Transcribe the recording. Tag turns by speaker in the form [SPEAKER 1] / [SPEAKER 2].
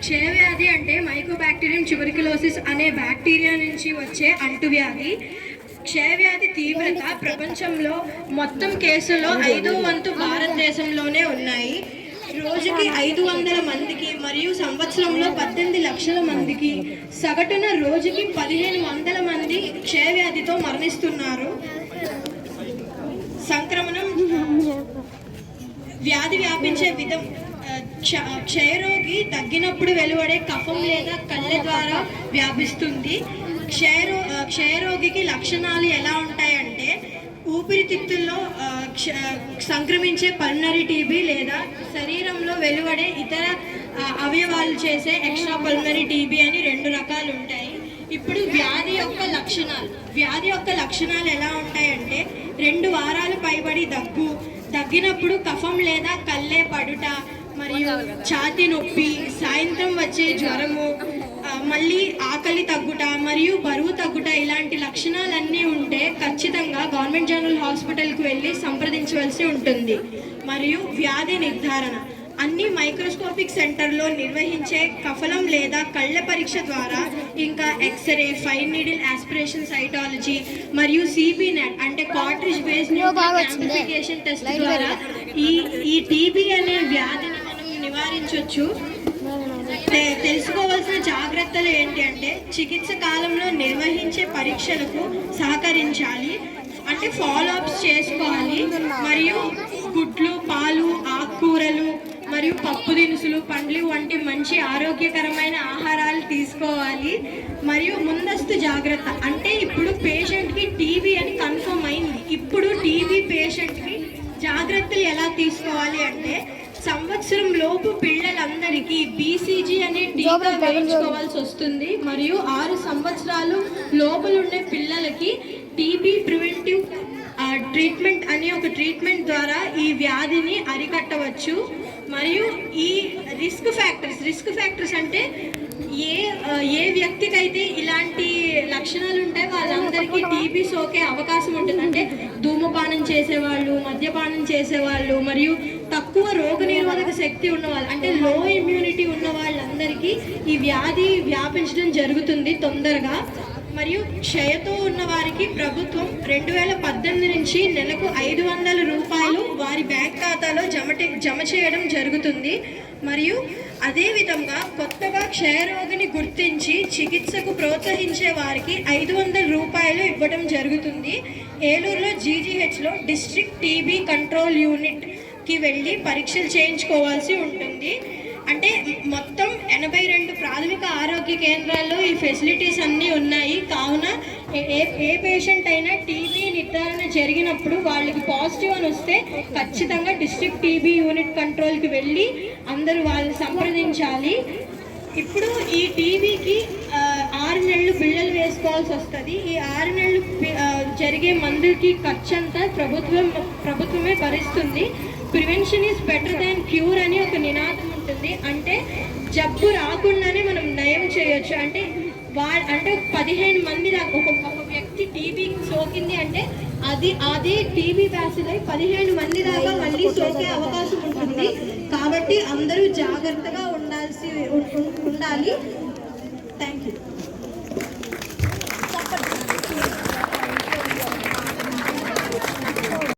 [SPEAKER 1] క్షయవ్యాధి అంటే Mycobacterium tuberculosis అనే bacteria నుంచి వచ్చే అంటువ్యాధి. క్షయవ్యాధి తీవ్రత ప్రపంచంలో మొత్తం కేసుల్లో 5వ వంతు భారతదేశంలోనే ఉన్నాయి. రోజుకి 500 మందికి మరియు సంవత్సరంలో 18 లక్షల మందికి, సగటున రోజుకి 1500 మంది క్షయవ్యాధితో మరణిస్తున్నారు. సంక్రమణం వ్యాధి వ్యాపించే విధం క్షయరోగి తగ్గినప్పుడు వెలువడే కఫం లేదా కళ్ళె ద్వారా వ్యాపిస్తుంది. క్షయరోగికి లక్షణాలు ఎలా ఉంటాయంటే ఊపిరితిత్తుల్లో సంక్రమించే పల్మనరీ టీబీ లేదా శరీరంలో వెలువడే ఇతర అవయవాలు చేసే ఎక్స్ట్రా పల్మనరీ టీబీ అని 2 రకాలు ఉంటాయి. ఇప్పుడు వ్యాధి యొక్క లక్షణాలు ఎలా ఉంటాయంటే 2 వారాలు పైబడి దగ్గినప్పుడు కఫం లేదా కళ్ళే పడుట మరియు ఛాతీ నొప్పి, సాయంత్రం వచ్చే జ్వరము, మళ్ళీ ఆకలి తగ్గుట మరియు బరువు తగ్గుట, ఇలాంటి లక్షణాలన్నీ ఉంటే ఖచ్చితంగా గవర్నమెంట్ జనరల్ హాస్పిటల్కి వెళ్ళి సంప్రదించవలసి ఉంటుంది. మరియు వ్యాధి నిర్ధారణ అన్ని మైక్రోస్కోపిక్ సెంటర్లో నిర్వహించే కఫలం లేదా కళ్ళ పరీక్ష ద్వారా, ఇంకా x ray, fine needle aspiration cytology మరియు సిబి నెట్ అంటే కార్ట్రిడ్జ్ బేస్డ్ యాంప్లిఫికేషన్ టెస్ట్ ద్వారా ఈ టీబీ అనే వ్యాధిని మనం నివారించవచ్చు. తెలుసుకోవాల్సిన జాగ్రత్తలు ఏంటి అంటే చికిత్స కాలంలో నిర్వహించే పరీక్షలకు సహకరించాలి, అంటే ఫాలోఅప్స్ చేసుకోవాలి. మరియు గుడ్లు, పాలు, ఆకుకూరలు మరియు పప్పు దినుసులు, పండ్లు వంటి మంచి ఆరోగ్యకరమైన ఆహారాలు తీసుకోవాలి. మరియు ముందస్తు జాగ్రత్త అంటే ఇప్పుడు పేషెంట్కి టీబీ అని కన్ఫర్మ్ అయింది. ఇప్పుడు టీబీ పేషెంట్కి జాగ్రత్తలు ఎలా తీసుకోవాలి అంటే సంవత్సరం లోపు పిల్లలందరికీ బీసీజీ అనే టీకా వేయించుకోవాల్సి వస్తుంది. మరియు 6 సంవత్సరాలు లోపలుండే పిల్లలకి టీబీ ప్రివెంటివ్ ట్రీట్మెంట్ అనే ఒక ట్రీట్మెంట్ ద్వారా ఈ వ్యాధిని అరికట్టవచ్చు. మరియు ఈ రిస్క్ ఫ్యాక్టర్స్ అంటే ఏ వ్యక్తికైతే ఇలాంటి లక్షణాలు ఉంటాయి వాళ్ళందరికీ టీబీ సోకే అవకాశం ఉంటుంది. అంటే ధూమపానం చేసేవాళ్ళు, మద్యపానం చేసేవాళ్ళు, మరియు తక్కువ రోగనిరోధక శక్తి ఉన్నవాళ్ళు అంటే లో ఇమ్యూనిటీ ఉన్న వాళ్ళందరికీ ఈ వ్యాధి వ్యాపించడం జరుగుతుంది తొందరగా. మరియు క్షయతో ఉన్న వారికి ప్రభుత్వం 2018 నుంచి నెలకు 500 రూపాయలు వారి బ్యాంక్ ఖాతాలో జమ చేయడం జరుగుతుంది. మరియు అదేవిధంగా కొత్తగా క్షయరోగిని గుర్తించి చికిత్సకు ప్రోత్సహించే వారికి 500 రూపాయలు ఇవ్వడం జరుగుతుంది. ఏలూరులో జీజీహెచ్లో డిస్ట్రిక్ట్ టీబీ కంట్రోల్ యూనిట్కి వెళ్ళి పరీక్షలు చేయించుకోవాల్సి ఉంటుంది. అంటే మొత్తం 82 ప్రాథమిక ఆరోగ్య కేంద్రాల్లో ఈ ఫెసిలిటీస్ అన్నీ ఉన్నాయి. కావున ఏ పేషెంట్ అయినా టీబీ నిర్ధారణ జరిగినప్పుడు వాళ్ళకి పాజిటివ్ అని వస్తే ఖచ్చితంగా డిస్ట్రిక్ట్ టీబీ యూనిట్ కంట్రోల్కి వెళ్ళి అందరూ వాళ్ళని సంప్రదించాలి. ఇప్పుడు ఈ టీబీకి 6 నెలలు బిళ్ళలు వేసుకోవాల్సి వస్తుంది. ఈ 6 నెలలు జరిగే మందులకి ఖర్చు అంతా ప్రభుత్వమే భరిస్తుంది. Prevention is better than cure అని ఒక నినాదం ఉంటుంది. అంటే జబ్బు రాకుండానే మనం నయం చేయొచ్చు. అంటే 15 మంది దాకా ఒక వ్యక్తి టీబీ సోకింది అంటే అది టీబీ వ్యాసులై 15 మంది దాకా మళ్ళీ సోకే అవకాశం ఉంటుంది. కాబట్టి అందరూ జాగ్రత్తగా ఉండాలి. Thank you.